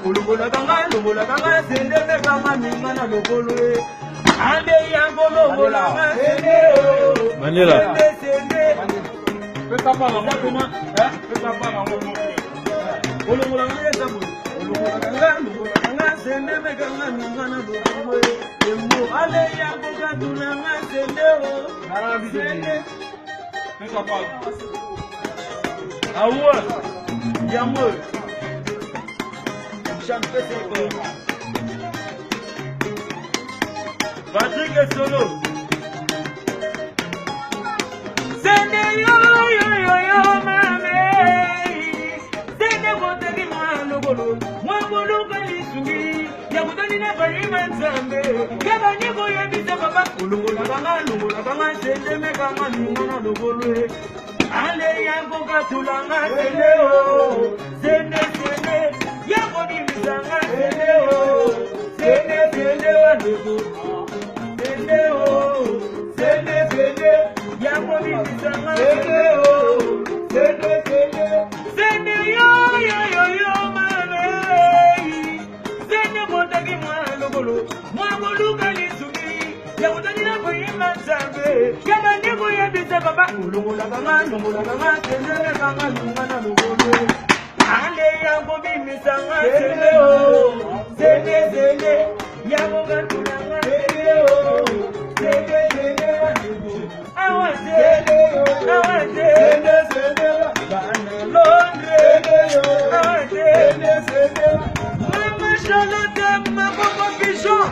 Ulungola kanga sende me kanga minga na lokolo e. Ande yango longola sende o. Manila. Sende. Peka pa na ngoma, peka pa na ngoma. Ulungola kanga sabu. Ulungola kanga sende me kanga minga na lokolo e. Emo ale yango kaduna nga sende o. Sende. Peka pa. Awa. Yamo. Patrick est solo. Sende yo mame. Sende kote ki mwana golo. Mwangolo kalisungi. Ya kutani na parima nzambe. Kaba niko ya bisa baba. Ulungola kanga sende me kama ningana logolo. Ale yango katulanga sende o. Sende. Yango ni misanga sende o. Sende wanugu. Sende o. Sende. Yango ni misanga sende o. Sende yo mame. Sende motaki mwana logolo. Mwangolu kalisugi. Yango tani na kuima zambe. Kama niku yebise baba. Ulungola kanga sende kanga lungana logolo. Ale yango bimisanga sende o. Sende. Yango katulanga sende o. Sende wanugu. Awa sende. Bana Londres. Awa sende. Mama Charlotte, ma papa Pichon.